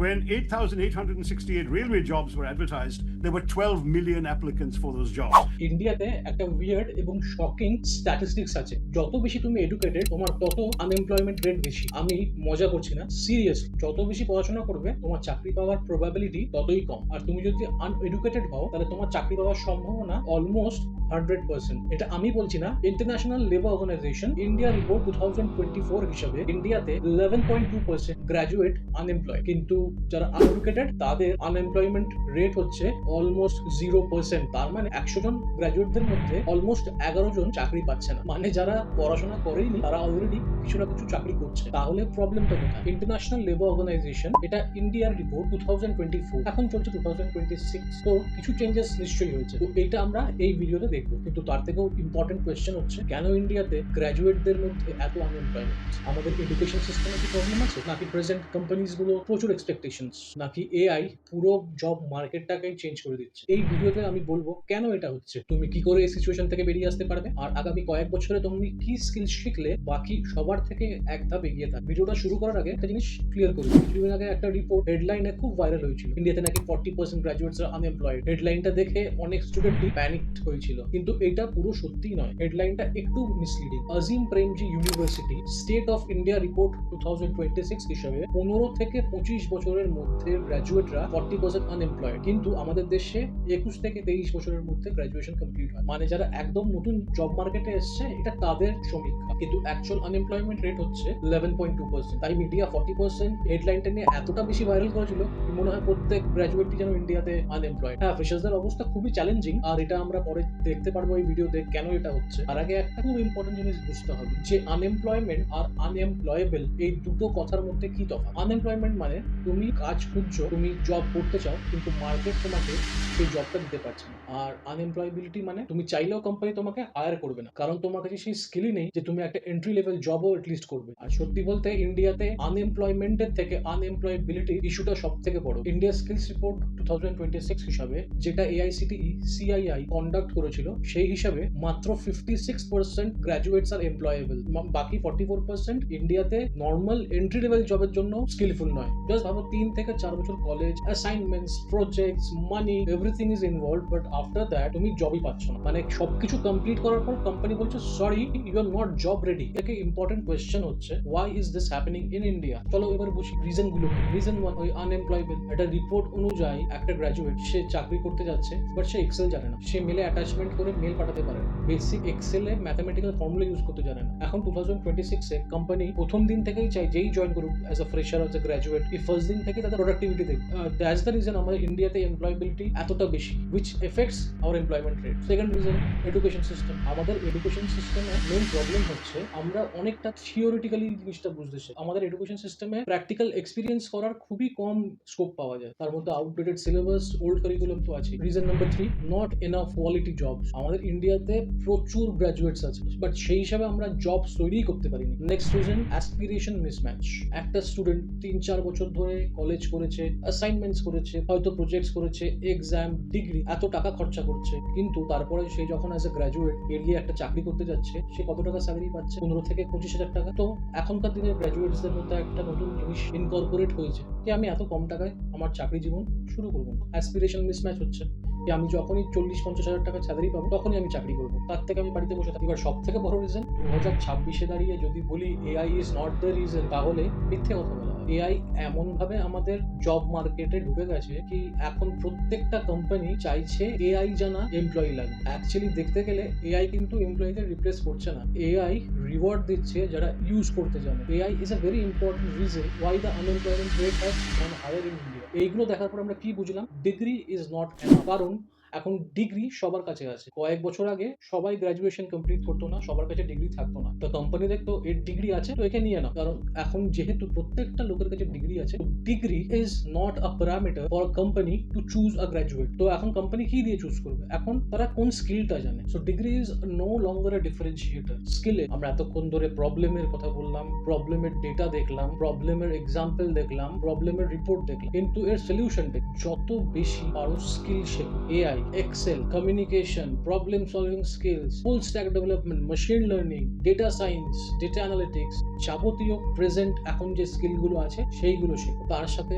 When 8,868 railway jobs were advertised, there were 12 million applicants for those jobs. ইন্ডিয়াতে একটা weird এবং shocking statistics আছে, যত বেশি তুমি এডুকেটেড তোমার তত আনএমপ্লয়মেন্ট রেট বেশি। আমি মজা করছি না, সিরিয়াস। যত বেশি পড়াশোনা করবে তোমার চাকরি পাওয়ার প্রবাবিলিটি ততই কম। আর তুমি যদি আনএডুকেটেড হও তাহলে তোমার চাকরি পাওয়ার সম্ভাবনা অলমোস্ট 100%। এটা আমি বলছি না, international labour organisation India report 2024 হিসাবে ইন্ডিয়াতে 11.2% গ্র্যাজুয়েট আনএমপ্লয়, কিন্তু যারা আনএডুকেটেড তাদের আনএমপ্লয়মেন্ট রেট হচ্ছে অলমোস্ট 0%। তার মানে 100 জন গ্র্যাজুয়েটদের মধ্যে অলমোস্ট 11 জন চাকরি পাচ্ছে না। মানে যারা পড়াশোনা করেনি তারা অলরেডি কিছু না কিছু চাকরি করছে। তাহলে প্রবলেমটা কোথায়? ইন্টারন্যাশনাল লেবার অর্গানাইজেশন, এটা ইন্ডিয়ার রিপোর্ট 2024, এখন চলছে 2026। তো কিছু চেঞ্জেস নিশ্চয়ই হয়েছে, তো এইটা আমরা এই ভিডিওতে দেখবো। কিন্তু তার থেকেও ইম্পর্টেন্ট কোয়েশ্চেন হচ্ছে, কেন ইন্ডিয়াতে গ্র্যাজুয়েটদের মধ্যে এত আনএমপ্লয়মেন্ট? আমাদের এডুকেশন সিস্টেমে কি প্রবলেম আছে, নাকি প্রেজেন্ট কোম্পানিজ গুলো প্রচুর এক্সপেকটেশনস, নাকি এআই পুরো জব মার্কেটটাকেই চেঞ্জ করে দিচ্ছে? এই ভিডিওতে আমি বলবো কেন এটা হচ্ছে, তুমি কি করে এই সিচুয়েশন থেকে বেরিয়ে আসতে পারবে, আর আগামী কয়েক বছরে তুমি কি স্কিল শিখলে বাকি সবার থেকে এক ধাপ এগিয়ে থাকবে। ভিডিওটা শুরু করার আগে একটা জিনিস ক্লিয়ার করি। কিছুদিন আগে একটা রিপোর্ট হেডলাইনে খুব ভাইরাল হয়েছিল, ইন্ডিয়াতে নাকি 40% গ্র্যাজুয়েটস আর আনএমপ্লয়েড। হেডলাইনটা দেখে অনেক স্টুডেন্টই প্যানিকড হয়েছিল, কিন্তু এটা পুরো সত্যি নয়। হেডলাইনটা একটু misleading. Azim Premji university state of India report 2026 হিসাবে 15 থেকে 25 বছরের মধ্যে গ্র্যাজুয়েটরা 40% আনএমপ্লয়েড, কিন্তু আমাদের দেশে 21 থেকে 23 বছরের মধ্যে গ্র্যাজুয়েশন কমপ্লিট হয়। মানে যারা একদম নতুন জব মার্কেটে এসছে এটা তাদের সমীক্ষা, কিন্তু অ্যাকচুয়াল আনএমপ্লয়মেন্ট রেট হচ্ছে 11.2%। তাই মিডিয়া 40% হেডলাইনটা নিয়ে এতটা বেশি ভাইরাল করেছিল কি মনে হয় প্রত্যেক গ্র্যাজুয়েটই যেন ইন্ডিয়াতে আনএমপ্লয়েড। হ্যাঁ, ফ্রেশারদের অবস্থা খুবই চ্যালেঞ্জিং, আর এটা আমরা পরে দেখতে পারবো এই ভিডিওতে কেন এটা হচ্ছে। আর আগে একটা খুব ইম্পর্টেন্ট জিনিস বুঝতে হবে যে আনএমপ্লয়মেন্ট আর আনএমপ্লয়েবল এই দুটো কথার মধ্যে কি তফাৎ। আনএমপ্লয়মেন্ট মানে তুমি কাজ খুঁজছো, তুমি জব করতে চাও, কিন্তু মার্কেট তোমাকে সেই জবটা দিতে পারছে না। আর আনএমপ্লয়েবিলিটি মানে তুমি চাইলেও কোম্পানি তোমাকে হায়ার করবে না, কারণ তোমার কাছে সেই স্কিলই নেই যে তুমি একটা এন্ট্রি লেভেল জবও এটলিস্ট করবে। আর সত্যি বলতে ইন্ডিয়াতে আনএমপ্লয়মেন্টের থেকে আনএমপ্লয়েবিলিটি ইস্যুটা সব থেকে বড়। ইন্ডিয়া স্কিলস রিপোর্ট 2026 হিসাবে, যেটা এআইসিটিই সিআইআই কন্ডাক্ট করেছিল, সেই হিসাবে মাত্র 56% গ্র্যাজুয়েটস আর এমপ্লয়েবল। বাকি 44% ইন্ডিয়াতে নর্মাল এন্ট্রি লেভেল জবের জন্য স্কিলফুল নয়। জাস্ট ভাবো 3 থেকে 4 বছর college, assignments, projects, money, everything is involved, but after that তুমি জবই পাচ্ছ না। মানে সবকিছু কমপ্লিট করার পর কোম্পানি বলছে sorry, you are not job ready. এটাকে ইম্পর্টেন্ট কোয়েশ্চেন হচ্ছে, why is this happening in India? চলো এবার বুঝি রিজন গুলো। রিজন 1, ওই আনএমপ্লয়েবল। একটা রিপোর্ট অনুযায়ী একটা গ্র্যাজুয়েট সে চাকরি করতে যাচ্ছে, বাট সে এক্সেল জানে না। সে মেলে অ্যাটাচমেন্ট করে মেল পাঠাতে পারে না। বেসিক এক্সেলে ম্যাথমেটিক্যাল ফর্মুলা ইউজ করতে জানে না। এখন 2026-এ কোম্পানি প্রথম দিন থেকেই চাই যেই জয়েন করুক as a fresher, as a graduate, এই ফার্স্ট দিন থেকে তাদের প্রোডাক্টিভিটি দেখবে। দ্যাটস দ্য রিজন আমাদের ইন্ডিয়াতে এমপ্লয়েবিলিটি এতটা বেশি, which affects our employment rate. Second reason, education system. আমাদের এডুকেশন সিস্টেমে মেইন প্রবলেম হচ্ছে আমরা অনেকটা থিওরিটিক্যালি জিনিসটা বুঝতেছি। আমাদের এডুকেশন সিস্টেমে প্র্যাকটিক্যাল এক্সপিরিয়েন্স করার খুবই কম স্কোপ পাওয়া যায়। তার মধ্যে আউটডেটেড সিলেবাস, ওল্ড কারিকুলাম তো আছে। Reason number 3, not enough quality jobs. আমাদের ইন্ডিয়াতে প্রচুর গ্র্যাজুয়েটস আছে, বাট সেই হিসাবে আমরা জবস তৈরি করতে পারিনি। Next reason, aspiration mismatch. একটা স্টুডেন্ট 3-4 বছর ধরে কলেজ করেছে, অ্যাসাইনমেন্টস করেছে, হয়তো প্রজেক্টস করেছে, এক্সাম, ডিগ্রি, এত টাকা খরচা করছে, কিন্তু তারপরে সে যখন অ্যাজ এ গ্র্যাজুয়েট বেরিয়ে একটা চাকরি করতে যাচ্ছে, সে কত টাকা স্যালারি পাচ্ছে? 15 থেকে 25,000 টাকা। তো এখনকার দিনের গ্র্যাজুয়েটসদের মধ্যে একটা নতুন জিনিস ইনকর্পোরেট হয়েছে যে আমি এত কম টাকায় আমার চাকরি জীবন শুরু করবো। অ্যাসপিরেশন মিসম্যাচ হচ্ছে যে আমি যখনই 40-50 হাজার টাকা স্যালারি পাবো তখনই আমি চাকরি করবো, তার থেকে আমি বাড়িতে বসে থাকি। এবার সব থেকে বড় রিজন, 2026-এ দাঁড়িয়ে যদি বলি AI is not the reason, তাহলে মিথ্যে কথা বলা। এআই এমন ভাবে আমাদের জব মার্কেটে ঢুকে গেছে কি এখন প্রত্যেকটা কোম্পানি চাইছে এআই জানা এমপ্লয়ি লাগবে। অ্যাকচুয়ালি দেখতে গেলে এআই কিন্তু এমপ্লয়িদের রিপ্লেস করছে না, এআই রিওয়ার্ড দিচ্ছে যারা ইউজ করতে জানে। AI is a very important reason why the unemployment rate has gone higher in India. এইগুলো দেখার পর আমরা কি বুঝলাম? Degree is not enough. কারণ এখন ডিগ্রি সবার কাছে আছে। কয়েক বছর আগে সবাই গ্র্যাজুয়েশন কমপ্লিট করতো না, সবার কাছে ডিগ্রি থাকতো না। তো কোম্পানি দেখতো এর ডিগ্রি আছে তো একে নিয়ে নাও। কারণ এখন যেহেতু প্রত্যেকটা লোকের কাছে ডিগ্রি আছে, degree is not a parameter for company to choose a graduate. তো এখন কোম্পানি কি দিয়ে চুজ করবে? এখন তারা কোন স্কিলটা জানে। So degree is no longer a differentiator. স্কিলে আমরা এতক্ষণ ধরে প্রবলেমের কথা বললাম, প্রবলেমের ডেটা দেখলাম, প্রবলেমের এক্সাম্পল দেখলাম, প্রবলেমের রিপোর্ট দেখলাম, কিন্তু এর সলিউশন যত বেশি পারো স্কিল শেখো। AI, Excel, communication, problem solving skills, full stack development, machine learning, data science, data analytics, যাবতীয় প্রেজেন্ট এখন যে স্কিলগুলো আছে সেইগুলো শেখো। তার সাথে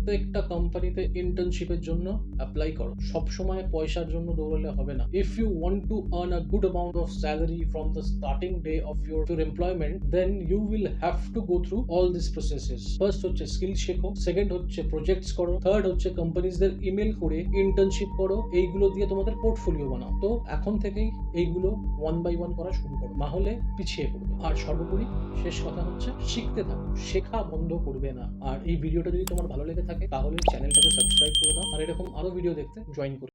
প্রত্যেকটা কোম্পানিতে ইন্টার্নশিপের জন্য অ্যাপ্লাই করো। সব সময় পয়সার জন্য দৌড়ালে হবে না। If you want to earn a good amount of salary from the starting day of your employment, then you will have to go through all this processes. First হচ্ছে স্কিল শেখো, সেকেন্ড হচ্ছে প্রজেক্টস করো, third হচ্ছে কোম্পানিজদের email করে internship করো, এইগুলো দিয়ে তোমাদের পোর্টফোলিও বানাও। তো এখন থেকেই এইগুলো 1 by 1 করা শুরু করো, না হলে পিছিয়ে পড়বে। আর সর্বোপরি শেষ কথা হচ্ছে শিখতে থাকো, শেখা বন্ধ করবে না। আর এই ভিডিওটা যদি তোমার ভালো লেগে থাকে তাহলে চ্যানেলটাকে সাবস্ক্রাইব করে দাও, আর এরকম আরো ভিডিও দেখতে জয়েন করো।